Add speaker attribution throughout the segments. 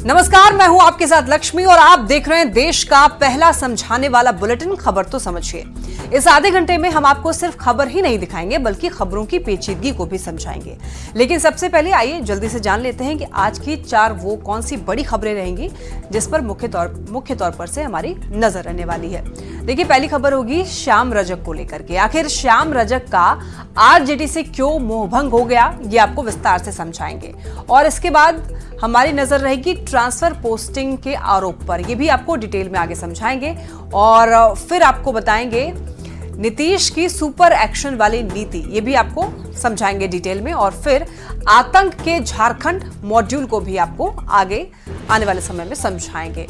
Speaker 1: नमस्कार, मैं हूं आपके साथ लक्ष्मी और आप देख रहे हैं देश का पहला समझाने वाला बुलेटिन खबर तो समझिए। इस आधे घंटे में हम आपको सिर्फ खबर ही नहीं दिखाएंगे बल्कि खबरों की पेचीदगी को भी समझाएंगे। लेकिन सबसे पहले आइए जल्दी से जान लेते हैं कि आज की वो कौन सी बड़ी खबरें रहेंगी जिस पर मुख्य तौर पर से हमारी नजर रहने वाली है। देखिए, पहली खबर होगी श्याम रजक को लेकर के। आखिर श्याम रजक का आरजेडी से क्यों मोहभंग हो गया, ये आपको विस्तार से समझाएंगे। और इसके बाद हमारी नजर रहेगी ट्रांसफर पोस्टिंग के आरोप पर, यह भी आपको डिटेल में आगे समझाएंगे। और फिर आपको बताएंगे नीतीश की सुपर एक्शन वाली नीति, ये भी आपको समझाएंगे डिटेल में। और फिर आतंक के झारखंड मॉड्यूल को भी आपको आगे आने वाले समय में समझाएंगे।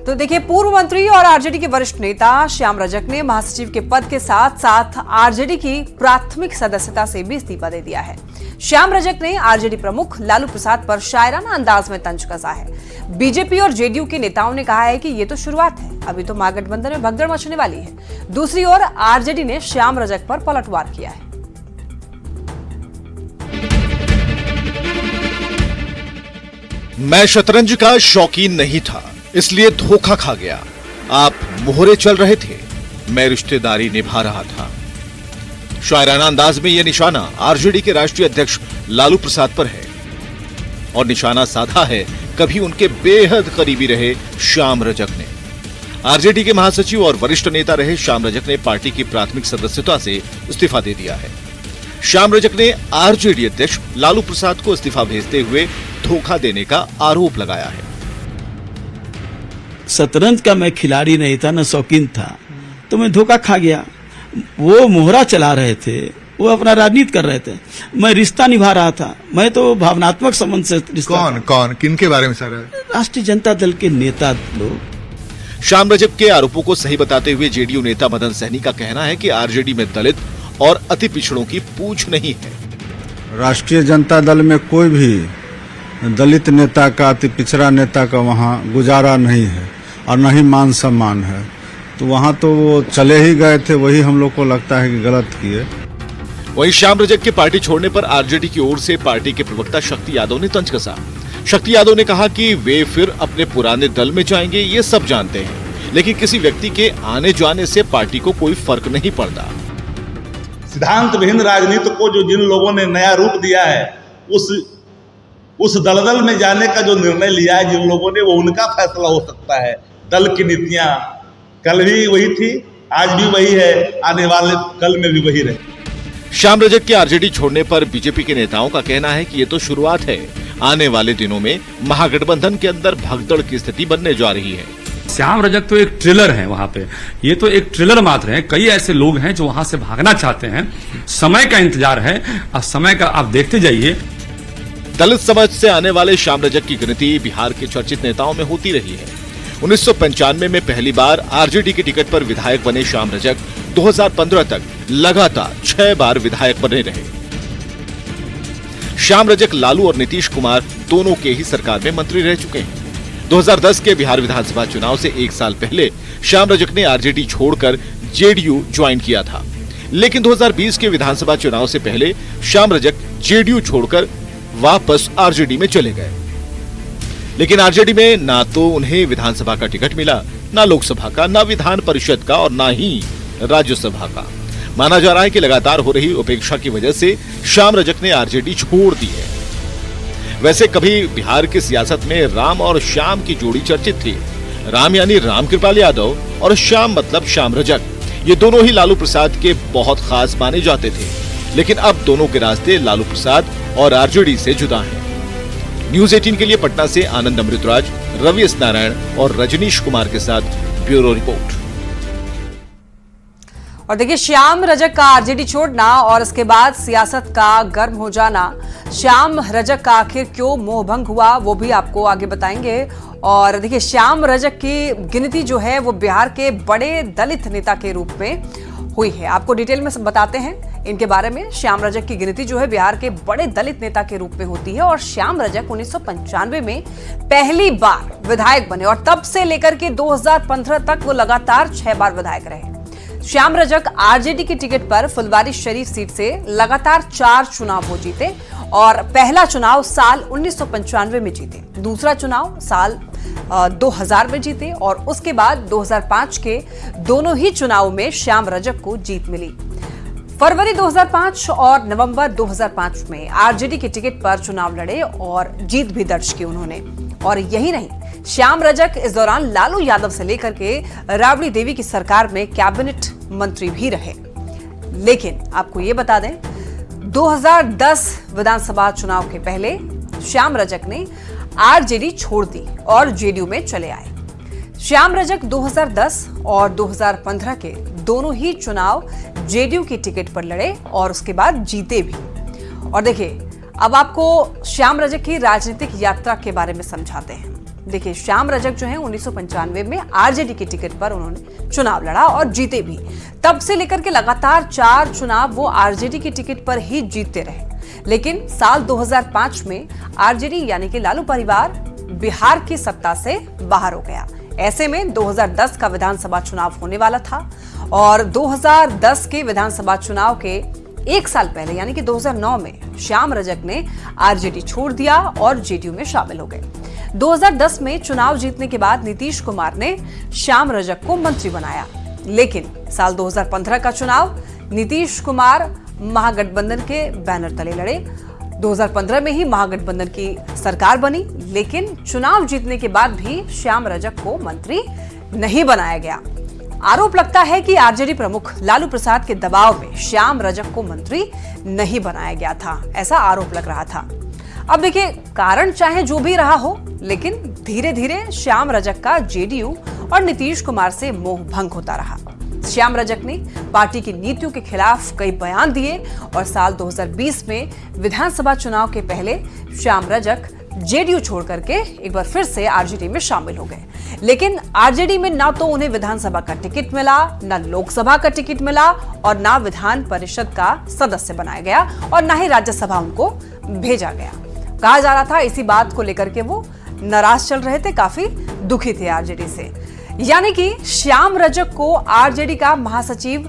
Speaker 1: तो देखिए, पूर्व मंत्री और आरजेडी के वरिष्ठ नेता श्याम रजक ने महासचिव के पद के साथ साथ आरजेडी की प्राथमिक सदस्यता से भी इस्तीफा दे दिया है। श्याम रजक ने आरजेडी प्रमुख लालू प्रसाद पर शायराना अंदाज में तंज कसा है। बीजेपी और जेडीयू के नेताओं ने कहा है कि ये तो शुरुआत है, अभी तो महागठबंधन में भगदड़ मचने वाली है। दूसरी ओर आरजेडी ने श्याम रजक पर पलटवार किया है।
Speaker 2: मैं शतरंज का शौकीन नहीं था, इसलिए धोखा खा गया। आप मोहरे चल रहे थे, मैं रिश्तेदारी निभा रहा था। शायराना अंदाज में यह निशाना आरजेडी के राष्ट्रीय अध्यक्ष लालू प्रसाद पर है और निशाना साधा है कभी उनके बेहद करीबी रहे श्याम रजक ने। आरजेडी के महासचिव और वरिष्ठ नेता रहे श्याम रजक ने पार्टी की प्राथमिक सदस्यता से इस्तीफा दे दिया है। श्याम रजक ने आरजेडी अध्यक्ष लालू प्रसाद को इस्तीफा भेजते हुए धोखा देने का आरोप लगाया है।
Speaker 3: शतरंज का मैं खिलाड़ी नहीं था, न शौकीन था, तो मैं धोखा खा गया। वो मोहरा चला रहे थे, वो अपना राजनीति कर रहे थे, मैं रिश्ता निभा रहा था। मैं तो भावनात्मक संबंध से रिश्ता।
Speaker 4: कौन किनके बारे में सर?
Speaker 3: राष्ट्रीय जनता दल के नेता लोग।
Speaker 2: श्याम रजक के आरोपों को सही बताते हुए जेडीयू नेता मदन सहनी का कहना है कि आरजेडी में दलित और अति पिछड़ों की पूछ नहीं है।
Speaker 4: राष्ट्रीय जनता दल में कोई भी दलित नेता का, अति पिछड़ा नेता का वहाँ गुजारा नहीं है और न ही मान सम्मान है। तो वहाँ तो वो चले ही गए थे, वही हम लोग को लगता है कि गलत किए।
Speaker 2: वहीं श्याम रजक के पार्टी छोड़ने पर आरजेडी की ओर से पार्टी के प्रवक्ता शक्ति यादव ने तंज कसा। शक्ति यादव ने कहा कि वे फिर अपने पुराने दल में जाएंगे, ये सब जानते हैं, लेकिन किसी व्यक्ति के आने जाने से पार्टी को कोई फर्क नहीं पड़ता।
Speaker 5: सिद्धांत विहीन राजनीति को जो जिन लोगों ने नया रूप दिया है, उस दलदल में जाने का जो निर्णय लिया है जिन लोगों ने, वो उनका फैसला हो सकता है। दल की नीतियां कल भी वही थी, आज भी वही है, आने वाले कल में भी वही रहे।
Speaker 2: श्याम रजक के आरजेडी छोड़ने पर बीजेपी के नेताओं का कहना है कि ये तो शुरुआत है, आने वाले दिनों में महागठबंधन के अंदर भगदड़ की स्थिति बनने जा रही है।
Speaker 6: श्याम रजक तो एक ट्रेलर है वहां पे, ये तो एक ट्रेलर मात्र है। कई ऐसे लोग हैं जो वहां से भागना चाहते हैं, समय का इंतजार है, अब समय का आप देखते जाइए।
Speaker 2: दलित समाज से आने वाले श्याम रजक की गिनती बिहार के चर्चित नेताओं में होती रही है। 1995 में पहली बार आरजेडी के टिकट पर विधायक बने श्याम रजक 2015 तक लगातार 6 बार विधायक बने रहे। श्याम रजक लालू और नीतीश कुमार दोनों के ही सरकार में मंत्री रह चुके हैं। 2010 के बिहार विधानसभा चुनाव से 1 साल पहले श्याम रजक ने आरजेडी छोड़कर जेडीयू ज्वाइन किया था, लेकिन 2020 के विधानसभा चुनाव से पहले श्याम रजक जेडीयू छोड़कर वापस आरजेडी में चले गए। लेकिन आरजेडी में ना तो उन्हें विधानसभा का टिकट मिला, ना लोकसभा का, ना विधान परिषद का और ना ही राज्यसभा का। माना जा रहा है कि लगातार हो रही उपेक्षा की वजह से श्याम रजक ने आरजेडी छोड़ दी है। वैसे कभी बिहार की सियासत में राम और श्याम की जोड़ी चर्चित थी। राम यानी रामकृपाल यादव और श्याम मतलब श्याम रजक। ये दोनों ही लालू प्रसाद के बहुत खास माने जाते थे, लेकिन अब दोनों के रास्ते लालू प्रसाद और आरजेडी से जुदा हैं। न्यूज़ 18 के लिए पटना से आनंद अमृतराज, रवि एस नारायण और रजनीश कुमार के साथ ब्यूरो रिपोर्ट।
Speaker 1: और देखिए, श्याम रजक का आरजेडी छोड़ना और इसके बाद सियासत का गर्म हो जाना, श्याम रजक का आखिर क्यों मोहभंग हुआ, वो भी आपको आगे बताएंगे। और देखिए, श्याम रजक की गिनती जो है वो बिहार के बड़े दलित नेता के रूप में हुई है। आपको डिटेल में बताते हैं इनके बारे में। श्याम रजक की गिनती जो है बिहार के बड़े दलित नेता के रूप में होती है और श्याम रजक 1995 में पहली बार विधायक बने और तब से लेकर के 2015 तक वो लगातार 6 बार विधायक रहे। श्याम रजक आरजेडी की टिकट पर फुलवारी शरीफ सीट से लगातार 4 चुनाव वो जीते और पहला चुनाव साल 1995 में जीते, दूसरा चुनाव साल 2000 में जीते और उसके बाद 2005 के दोनों ही चुनाव में श्याम रजक को जीत मिली। फरवरी 2005 और नवंबर 2005 में आरजेडी के टिकट पर चुनाव लड़े और जीत भी दर्ज की उन्होंने। और यही नहीं, श्याम रजक इस दौरान लालू यादव से लेकर के राबड़ी देवी की सरकार में कैबिनेट मंत्री भी रहे। लेकिन आपको ये बता दें, 2010 विधानसभा चुनाव के पहले श्याम रजक ने आरजेडी छोड़ दी और जेडीयू में चले आए। श्याम रजक 2010 और 2015 के दोनों ही चुनाव जेडीयू की टिकट पर लड़े और उसके बाद जीते भी। और देखिए, अब आपको श्याम रजक की राजनीतिक यात्रा के बारे में समझाते हैं। देखिए, श्याम रजक जो है 1995 में आरजेडी की टिकट पर उन्होंने चुनाव लड़ा और जीते भी। तब से लेकर के लगातार 4 चुनाव वो आरजेडी की टिकट पर ही जीतते रहे। लेकिन साल 2005 में आरजेडी यानी कि लालू परिवार बिहार की सत्ता से बाहर हो गया। ऐसे में 2010 का विधानसभा चुनाव होने वाला था और 2010 के विधानसभा चुनाव के एक साल पहले यानी कि 2009 में श्याम रजक ने आरजेडी छोड़ दिया और जेडीयू में शामिल हो गए। 2010 में चुनाव जीतने के बाद नीतीश कुमार ने श्याम रजक को मंत्री बनाया। लेकिन साल 2015 का चुनाव नीतीश कुमार महागठबंधन के बैनर तले लड़े। 2015 में ही महागठबंधन की सरकार बनी, लेकिन चुनाव जीतने के बाद भी श्याम रजक को मंत्री नहीं बनाया गया। आरोप लगता है कि आरजेडी प्रमुख लालू प्रसाद के दबाव में श्याम रजक को मंत्री नहीं बनाया गया था, ऐसा आरोप लग रहा था। अब देखिए, कारण चाहे जो भी रहा हो, लेकिन धीरे धीरे श्याम रजक का जेडीयू और नीतीश कुमार से मोह भंग होता रहा। श्याम रजक ने पार्टी की नीतियों के खिलाफ कई बयान दिए और साल 2020 में विधानसभा चुनाव के पहले श्याम रजक जेडीयू छोड़ करके एक बार फिर से आरजेडी में शामिल हो गए। लेकिन आरजेडी में ना तो उन्हें विधानसभा का टिकट मिला, ना लोकसभा का टिकट मिला और ना विधान परिषद का सदस्य बनाया गया और ना ही राज्यसभा उनको भेजा गया। कहा जा रहा था इसी बात को लेकर के वो नाराज चल रहे थे, काफी दुखी थे आरजेडी से। यानी कि श्याम रजक को आरजेडी का महासचिव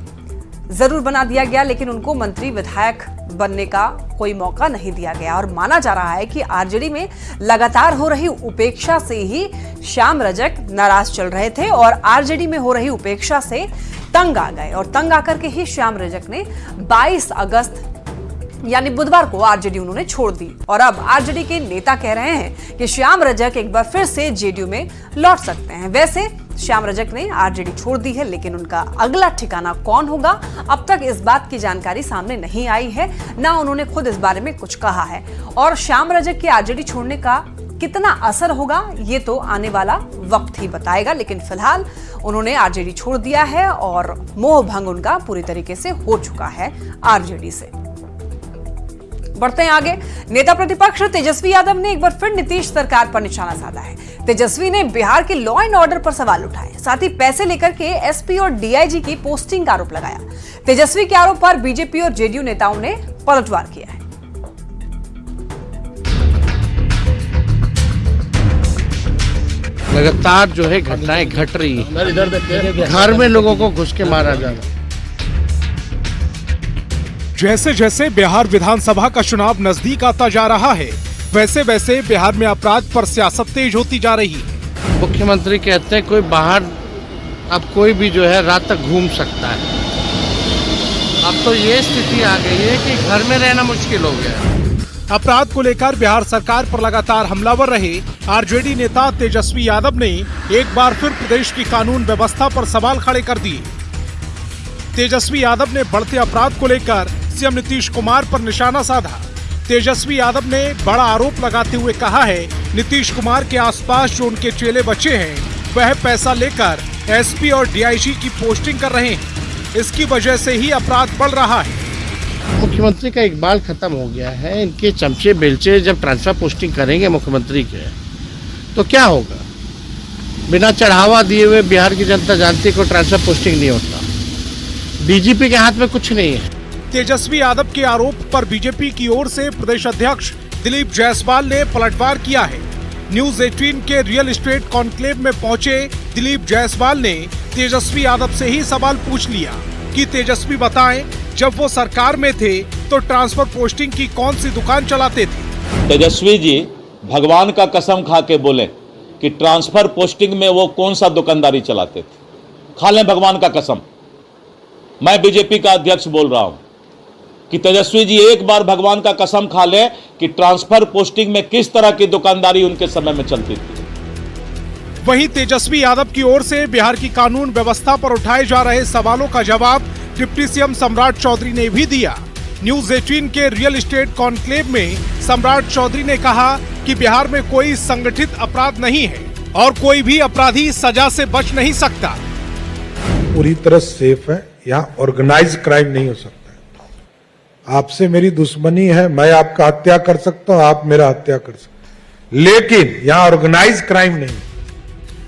Speaker 1: जरूर बना दिया गया, लेकिन उनको मंत्री विधायक बनने का कोई मौका नहीं दिया गया। और माना जा रहा है कि आरजेडी में लगातार हो रही उपेक्षा से ही श्याम रजक नाराज चल रहे थे और आरजेडी में हो रही उपेक्षा से तंग आ गए और तंग आकर के ही श्याम रजक ने 22 अगस्त यानी बुधवार को आरजेडी उन्होंने छोड़ दी। और अब आरजेडी के नेता कह रहे हैं कि श्याम रजक एक बार फिर से जेडीयू में लौट सकते हैं। वैसे श्याम रजक ने आरजेडी छोड़ दी है, लेकिन उनका अगला ठिकाना कौन होगा, अब तक इस बात की जानकारी सामने नहीं आई है, ना उन्होंने खुद इस बारे में कुछ कहा है। और श्याम रजक के आरजेडी छोड़ने का कितना असर होगा ये तो आने वाला वक्त ही बताएगा। लेकिन फिलहाल उन्होंने आरजेडी छोड़ दिया है और मोह भंग उनका पूरी तरीके से हो चुका है आरजेडी से। बढ़ते हैं आगे। नेता प्रतिपक्ष तेजस्वी यादव ने एक बार फिर नीतीश सरकार पर निशाना साधा है। तेजस्वी ने बिहार के लॉ एंड ऑर्डर पर सवाल उठाए, साथ ही पैसे लेकर के एसपी और डीआईजी की पोस्टिंग का आरोप लगाया। तेजस्वी के आरोप पर बीजेपी और जेडीयू नेताओं ने पलटवार किया है।
Speaker 7: लगातार जो है घटनाएं घट रही है, घर में लोगों को घुस के मारा जा रहा है।
Speaker 8: जैसे जैसे बिहार विधानसभा का चुनाव नजदीक आता जा रहा है, वैसे वैसे बिहार में अपराध पर सियासत तेज होती जा रही है।
Speaker 7: मुख्यमंत्री कहते हैं कोई बाहर अब कोई भी जो है रात तक घूम सकता है। अब तो ये स्थिति आ गई है कि घर में रहना मुश्किल हो गया है।
Speaker 8: अपराध को लेकर बिहार सरकार पर लगातार हमलावर रहे आरजेडी नेता तेजस्वी यादव ने एक बार फिर प्रदेश की कानून व्यवस्था पर सवाल खड़े कर दिए। तेजस्वी यादव ने बढ़ते अपराध को लेकर सीएम नीतीश कुमार पर निशाना साधा। तेजस्वी यादव ने बड़ा आरोप लगाते हुए कहा है, नीतीश कुमार के आसपास जो उनके चेले बचे हैं वह पैसा लेकर एसपी और डीआईजी की पोस्टिंग कर रहे हैं। इसकी वजह से ही अपराध बढ़ रहा है।
Speaker 7: मुख्यमंत्री का इकबाल खत्म हो गया है। इनके चमचे बेलचे जब ट्रांसफर पोस्टिंग करेंगे मुख्यमंत्री के, तो क्या होगा? बिना चढ़ावा दिए हुए बिहार की जनता जानती है को ट्रांसफर पोस्टिंग नहीं होता। डीजीपी के हाथ में कुछ नहीं है।
Speaker 8: तेजस्वी यादव के आरोप पर बीजेपी की ओर से प्रदेश अध्यक्ष दिलीप जायसवाल ने पलटवार किया है। न्यूज 18 के रियल एस्टेट कॉन्क्लेव में पहुंचे दिलीप जायसवाल ने तेजस्वी यादव से ही सवाल पूछ लिया कि तेजस्वी बताएं, जब वो सरकार में थे तो ट्रांसफर पोस्टिंग की कौन सी दुकान चलाते थे।
Speaker 5: तेजस्वी जी भगवान का कसम खा के बोले कि ट्रांसफर पोस्टिंग में वो कौन सा दुकानदारी चलाते थे। खा लें भगवान का कसम, मैं बीजेपी का अध्यक्ष बोल रहा हूं कि तेजस्वी जी एक बार भगवान का कसम खा लें कि ट्रांसफर पोस्टिंग में किस तरह की दुकानदारी उनके समय में चलती थी।
Speaker 8: वहीं तेजस्वी यादव की ओर से बिहार की कानून व्यवस्था पर उठाए जा रहे सवालों का जवाब डिप्टी सीएम सम्राट चौधरी ने भी दिया। न्यूज 18 के रियल एस्टेट कॉन्क्लेव में सम्राट चौधरी ने कहा कि बिहार में कोई संगठित अपराध नहीं है और कोई भी अपराधी सजा से बच नहीं सकता।
Speaker 9: पूरी तरह सेफ है, यहाँ ऑर्गेनाइज क्राइम नहीं हो सकता है। आपसे मेरी दुश्मनी है, मैं आपका हत्या कर सकता हूँ, आप मेरा हत्या कर सकते, लेकिन यहाँ ऑर्गेनाइज क्राइम नहीं।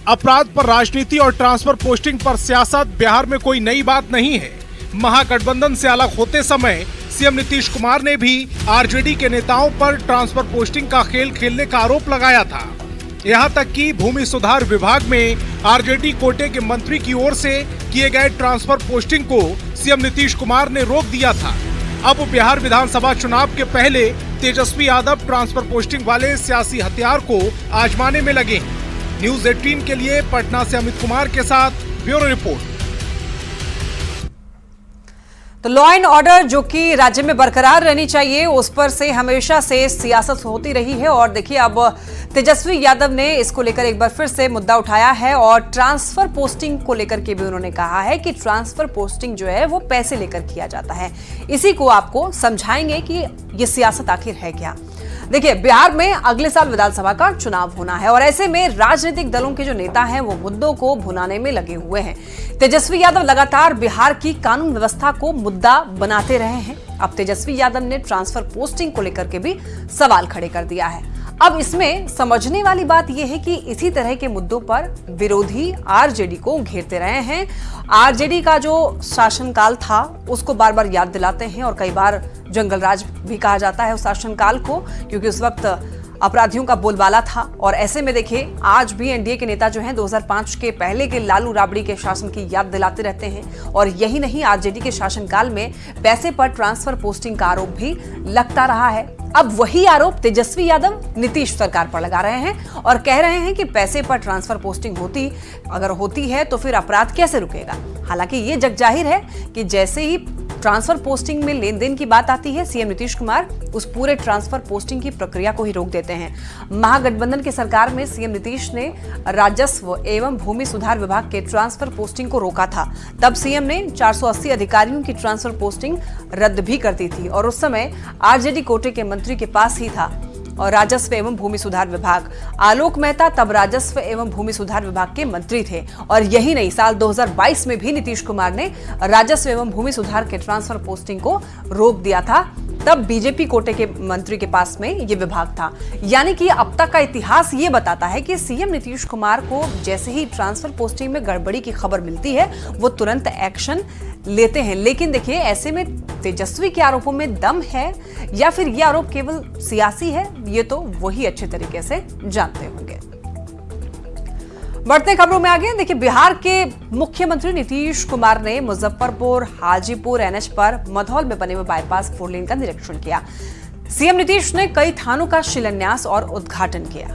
Speaker 8: अपराध पर राजनीति और ट्रांसफर पोस्टिंग पर सियासत बिहार में कोई नई बात नहीं है। महागठबंधन से अलग होते समय सीएम नीतीश कुमार ने भी आरजेडी के नेताओं पर ट्रांसफर पोस्टिंग का खेल खेलने का आरोप लगाया था। यहां तक कि भूमि सुधार विभाग में आरजेडी कोटे के मंत्री की ओर से किए गए ट्रांसफर पोस्टिंग को सीएम नीतीश कुमार ने रोक दिया था। अब बिहार विधानसभा चुनाव के पहले तेजस्वी यादव ट्रांसफर पोस्टिंग वाले सियासी हथियार को आजमाने में लगे। न्यूज 18 के लिए पटना से अमित कुमार के साथ ब्यूरो रिपोर्ट।
Speaker 1: तो लॉ एंड ऑर्डर जो कि राज्य में बरकरार रहनी चाहिए, उस पर से हमेशा से सियासत होती रही है और देखिए अब तेजस्वी यादव ने इसको लेकर एक बार फिर से मुद्दा उठाया है और ट्रांसफर पोस्टिंग को लेकर के भी उन्होंने कहा है कि ट्रांसफर पोस्टिंग जो है वो पैसे लेकर किया जाता है। इसी को आपको समझाएंगे कि ये सियासत आखिर है क्या। देखिए बिहार में अगले साल विधानसभा का चुनाव होना है और ऐसे में राजनीतिक दलों के जो नेता हैं वो मुद्दों को भुनाने में लगे हुए हैं। तेजस्वी यादव लगातार बिहार की कानून व्यवस्था को मुद्दा बनाते रहे हैं। अब तेजस्वी यादव ने ट्रांसफर पोस्टिंग को लेकर के भी सवाल खड़े कर दिया है। अब इसमें समझने वाली बात यह है कि इसी तरह के मुद्दों पर विरोधी आरजेडी को घेरते रहे हैं। आरजेडी का जो शासनकाल था उसको बार बार याद दिलाते हैं और कई बार जंगल राज भी कहा जाता है उस शासनकाल को, क्योंकि उस वक्त अपराधियों का बोलबाला था। और ऐसे में देखिए आज भी एनडीए के नेता जो हैं 2005 के पहले के लालू राबड़ी के शासन की याद दिलाते रहते हैं। और यही नहीं, आरजेडी के शासनकाल में पैसे पर ट्रांसफर पोस्टिंग का आरोप भी लगता रहा है। अब वही आरोप तेजस्वी यादव नीतीश सरकार पर लगा रहे हैं और कह रहे हैं कि पैसे पर ट्रांसफर पोस्टिंग अगर होती है तो फिर अपराध कैसे रुकेगा। हालांकि ये जग जाहिर है कि जैसे ही ट्रांसफर पोस्टिंग में लेन देन की बात आती है, सीएम नीतीश कुमार उस पूरे ट्रांसफर पोस्टिंग की प्रक्रिया को ही रोक देते हैं। महागठबंधन की सरकार में सीएम नीतीश ने राजस्व एवं भूमि सुधार विभाग के ट्रांसफर पोस्टिंग को रोका था। तब सीएम ने 480 अधिकारियों की ट्रांसफर पोस्टिंग रद्द भी कर दी थी और उस समय आरजेडी कोटे के मंत्री के पास ही था और राजस्व एवं भूमि सुधार विभाग। आलोक मेहता तब राजस्व एवं भूमि सुधार विभाग के मंत्री थे। और यही नहीं, साल 2022 में भी नीतीश कुमार ने राजस्व एवं भूमि सुधार के ट्रांसफर पोस्टिंग को रोक दिया था। तब बीजेपी कोटे के मंत्री के पास में ये विभाग था। यानी कि अब तक का इतिहास ये बताता है कि सीएम नीतीश कुमार को जैसे ही ट्रांसफर पोस्टिंग में गड़बड़ी की खबर मिलती है वो तुरंत एक्शन लेते हैं। लेकिन देखिए ऐसे में तेजस्वी के आरोपों में दम है या फिर ये आरोप केवल सियासी है, ये तो वही अच्छे तरीके से जानते होंगे। बढ़ते खबरों में आगे देखिए, बिहार के मुख्यमंत्री नीतीश कुमार ने मुजफ्फरपुर हाजीपुर एनएच पर मधौल में बने हुए बाईपास 4 लेन का निरीक्षण किया। सीएम नीतीश ने कई थानों का शिलान्यास और उद्घाटन किया।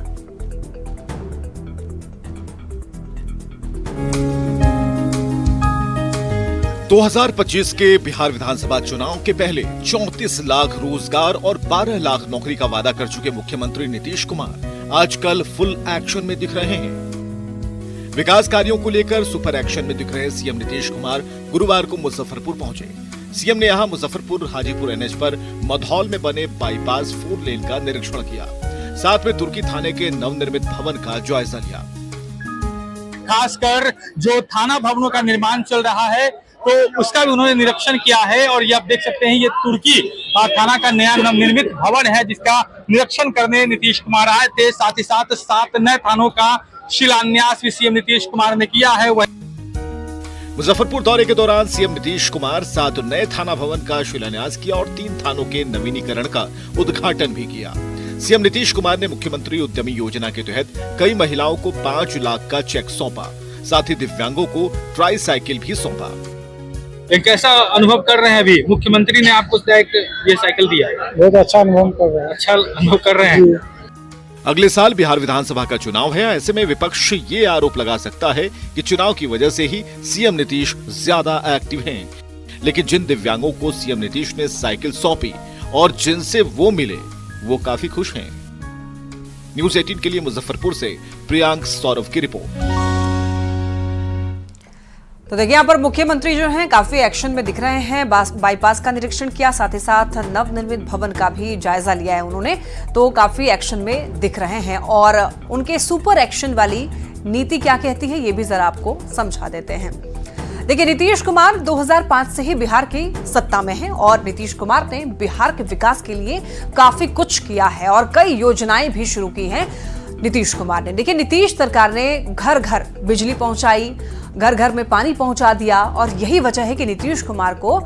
Speaker 2: दो 2025 के बिहार विधानसभा चुनाव के पहले 34 लाख रोजगार और 12 लाख नौकरी का वादा कर चुके मुख्यमंत्री नीतीश कुमार आजकल फुल एक्शन में दिख रहे हैं। विकास कार्यों को लेकर सुपर एक्शन में दिख रहे सीएम नीतीश कुमार गुरुवार को मुजफ्फरपुर पहुंचे। सीएम ने यहां मुजफ्फरपुर हाजीपुर एनएच पर मधौल में बने बाईपास 4 लेन का निरीक्षण किया। साथ में तुर्की थाने के नवनिर्मित भवन का जायजा लिया।
Speaker 10: खासकर जो थाना भवनों का निर्माण चल रहा है तो उसका भी उन्होंने निरीक्षण किया है। और ये आप देख सकते हैं, ये तुर्की थाना का नया नवनिर्मित भवन है जिसका निरीक्षण करने नीतीश कुमार आए थे। साथ ही साथ 7 नए थानों का शिलान्यास भी सीएम नीतीश कुमार ने किया है।
Speaker 2: मुजफ्फरपुर दौरे के दौरान सीएम नीतीश कुमार 7 नए थाना भवन का शिलान्यास किया और 3 थानों के नवीनीकरण का उद्घाटन भी किया। सीएम नीतीश कुमार ने मुख्यमंत्री उद्यमी योजना के तहत कई महिलाओं को 5 लाख का चेक सौंपा। साथ ही दिव्यांगों को ट्राई साइकिल भी सौंपा।
Speaker 10: एक कैसा अनुभव कर रहे हैं अभी? मुख्यमंत्री ने आपको ये साइकिल दिया है,
Speaker 7: बहुत अच्छा अनुभव कर रहे हैं।
Speaker 10: अच्छा अनुभव कर रहे हैं।
Speaker 2: अगले साल बिहार विधानसभा का चुनाव है। ऐसे में विपक्ष ये आरोप लगा सकता है कि चुनाव की वजह से ही सीएम नीतीश ज्यादा एक्टिव हैं। लेकिन जिन दिव्यांगों को सीएम नीतीश ने साइकिल सौंपी और जिनसे वो मिले, वो काफी खुश हैं। न्यूज़ 18 के लिए मुजफ्फरपुर से प्रियांक सौरभ की रिपोर्ट।
Speaker 1: तो देखिए, यहाँ पर मुख्यमंत्री जो हैं काफी एक्शन में दिख रहे हैं। बाईपास का निरीक्षण किया, साथ ही साथ नवनिर्मित भवन का भी जायजा लिया है उन्होंने, तो काफी एक्शन में दिख रहे हैं। और उनके सुपर एक्शन वाली नीति क्या कहती है, ये भी जरा आपको समझा देते हैं। देखिए, नीतीश कुमार 2005 से ही बिहार की सत्ता में हैं और नीतीश कुमार ने बिहार के विकास के लिए काफी कुछ किया है और कई योजनाएं भी शुरू की हैं नीतीश कुमार ने। देखिए, नीतीश सरकार ने घर घर बिजली पहुंचाई, घर घर में पानी पहुंचा दिया और यही वजह है कि नीतीश कुमार को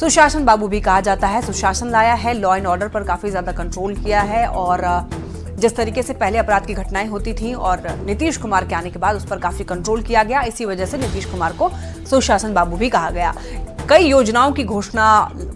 Speaker 1: सुशासन बाबू भी कहा जाता है। सुशासन लाया है, लॉ एंड ऑर्डर पर काफी ज्यादा कंट्रोल किया है और जिस तरीके से पहले अपराध की घटनाएं होती थी और नीतीश कुमार के आने के बाद उस पर काफी कंट्रोल किया गया। इसी वजह से नीतीश कुमार को सुशासन बाबू भी कहा गया। कई योजनाओं की घोषणा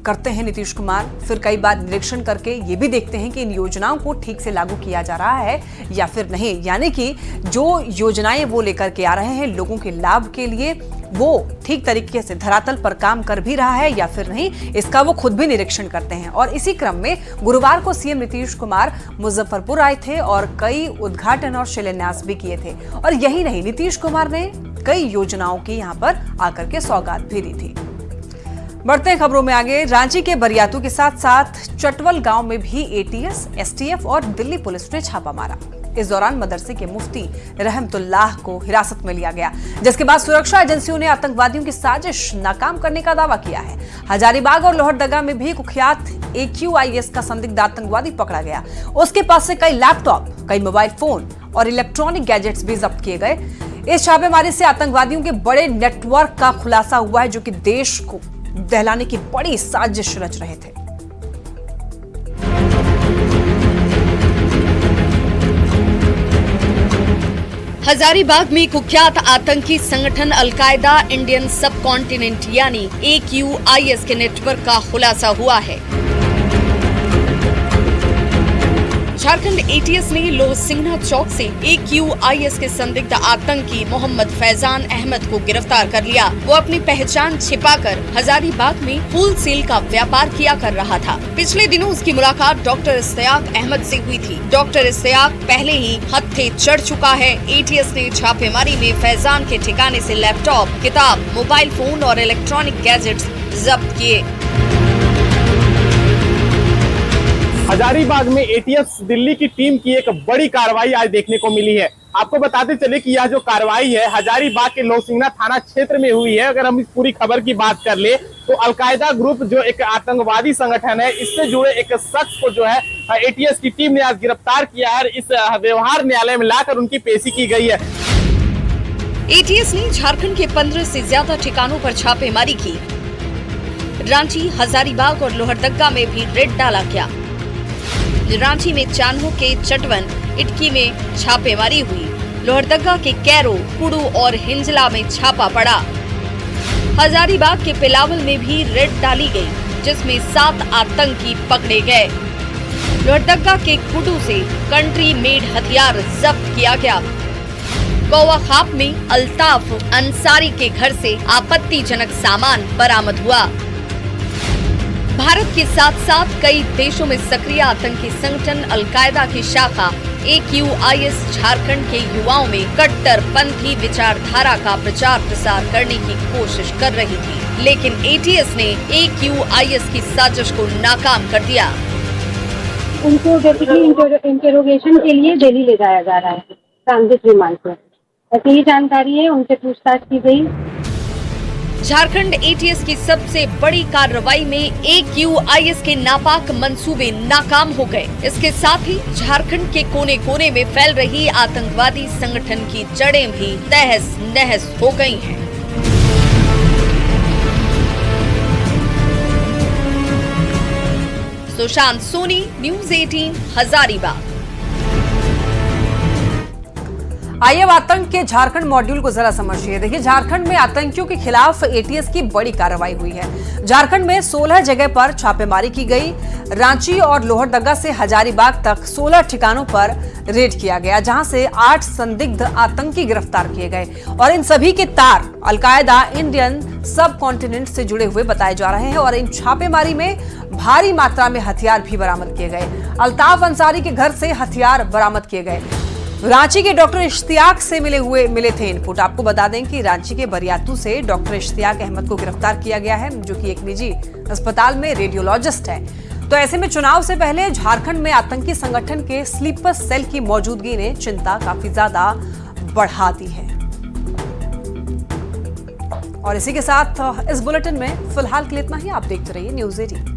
Speaker 1: करते हैं नीतीश कुमार, फिर कई बार निरीक्षण करके ये भी देखते हैं कि इन योजनाओं को ठीक से लागू किया जा रहा है या फिर नहीं, यानी कि जो योजनाएं वो लेकर के आ रहे हैं लोगों के लाभ के लिए, वो ठीक तरीके से धरातल पर काम कर भी रहा है या फिर नहीं, इसका वो खुद भी निरीक्षण करते हैं। और इसी क्रम में गुरुवार को सीएम नीतीश कुमार मुजफ्फरपुर आए थे और कई उद्घाटन और शिलान्यास भी किए थे। और यही नहीं, नीतीश कुमार ने कई योजनाओं की यहाँ पर आकर के सौगात भी दी थी। बढ़ते हैं खबरों में आगे। रांची के बरियातू के साथ साथ चटवल गांव में भी एटीएस, एसटीएफ और दिल्ली पुलिस ने छापा मारा। इस दौरान मदरसे के मुफ्ती रहमतुल्लाह को हिरासत में लिया गया, जिसके बाद सुरक्षा एजेंसियों ने आतंकवादियों की साजिश नाकाम करने का दावा किया है। हजारीबाग और लोहरदगा में भी कुख्यात AQIS का संदिग्ध आतंकवादी पकड़ा गया। उसके पास से कई लैपटॉप, कई मोबाइल फोन और इलेक्ट्रॉनिक गैजेट्स भी जब्त किए गए। इस छापेमारी से आतंकवादियों के बड़े नेटवर्क का खुलासा हुआ है, जो कि देश को दहलाने की बड़ी साजिश रच रहे थे।
Speaker 11: हजारीबाग में कुख्यात आतंकी संगठन अलकायदा इंडियन सब कॉन्टिनेंट यानी AQIS के नेटवर्क का खुलासा हुआ है। झारखंड ATS ने लोहसिंगना चौक से AQIS के संदिग्ध आतंकी मोहम्मद फैजान अहमद को गिरफ्तार कर लिया। वो अपनी पहचान छिपाकर हजारीबाग में होलसेल का व्यापार किया कर रहा था। पिछले दिनों उसकी मुलाकात डॉक्टर इश्तियाक अहमद से हुई थी। डॉक्टर इश्तियाक पहले ही हत्थे चढ़ चुका है। ATS ने छापेमारी में फैजान के ठिकाने से लैपटॉप, किताब, मोबाइल फोन और इलेक्ट्रॉनिक गैजेट्स जब्त किए।
Speaker 10: हजारीबाग में ATS दिल्ली की टीम की एक बड़ी कार्रवाई आज देखने को मिली है। आपको बताते चले कि यह जो कार्रवाई है हजारीबाग के लोहसिंगना थाना क्षेत्र में हुई है। अगर हम इस पूरी खबर की बात कर ले तो अलकायदा ग्रुप जो एक आतंकवादी संगठन है, इससे जुड़े एक शख्स को जो है ATS की टीम ने आज गिरफ्तार किया है। इस व्यवहार न्यायालय में लाकर उनकी पेशी की गई है।
Speaker 11: ATS ने झारखंड के 15 से ज्यादा ठिकानों पर छापेमारी की। रांची, हजारीबाग और लोहरदगा में भी रेड डाला गया। रांची में चान्हो के चटवन, इटकी में छापेमारी हुई। लोहरदगा के कैरो, कुड़ू और हिंजला में छापा पड़ा। हजारीबाग के पिलावल में भी रेड डाली गई, जिसमें 7 आतंकी पकड़े गए। लोहरदगा के कुड़ू से कंट्री मेड हथियार जब्त किया गया। कौवा खाप में अल्ताफ अंसारी के घर से आपत्तिजनक सामान बरामद हुआ। भारत के साथ साथ कई देशों में सक्रिय आतंकी संगठन अलकायदा की शाखा AQIS झारखंड के युवाओं में कट्टरपंथी विचारधारा का प्रचार प्रसार करने की कोशिश कर रही थी, लेकिन ATS ने AQIS की साजिश को नाकाम कर दिया।
Speaker 12: उनको बेसिकली इंटेरोगेशन के लिए दिल्ली ले जाया जा रहा है ट्रांजिट रिमांड पर, ऐसी ही जानकारी है। उनसे पूछताछ की गई।
Speaker 11: झारखंड ATS की सबसे बड़ी कार्रवाई में AQIS के नापाक मंसूबे नाकाम हो गए। इसके साथ ही झारखंड के कोने कोने में फैल रही आतंकवादी संगठन की जड़ें भी तहस नहस हो गई हैं। सुशांत सोनी, न्यूज़ 18, हजारीबाग।
Speaker 1: आइए अब आतंक के झारखंड मॉड्यूल को जरा समझिए। देखिए, झारखंड में आतंकियों के खिलाफ एटीएस की बड़ी कार्रवाई हुई है। झारखंड में 16 जगह पर छापेमारी की गई। रांची और लोहरदगा से हजारीबाग तक 16 ठिकानों पर रेड किया गया, जहां से 8 संदिग्ध आतंकी गिरफ्तार किए गए और इन सभी के तार अलकायदा इंडियन सब कॉन्टिनेंट से जुड़े हुए बताए जा रहे हैं। और इन छापेमारी में भारी मात्रा में हथियार भी बरामद किए गए। अल्ताफ अंसारी के घर से हथियार बरामद किए गए। रांची के डॉक्टर इश्तियाक से मिले थे इनपुट। आपको बता दें कि रांची के बरियातू से डॉक्टर इश्तियाक अहमद को गिरफ्तार किया गया है, जो कि एक निजी अस्पताल में रेडियोलॉजिस्ट है। तो ऐसे में चुनाव से पहले झारखंड में आतंकी संगठन के स्लीपर सेल की मौजूदगी ने चिंता काफी ज्यादा बढ़ा दी है। और इसी के साथ इस बुलेटिन में फिलहाल के लिए इतना ही। आप देखते रहिए न्यूज़ 18।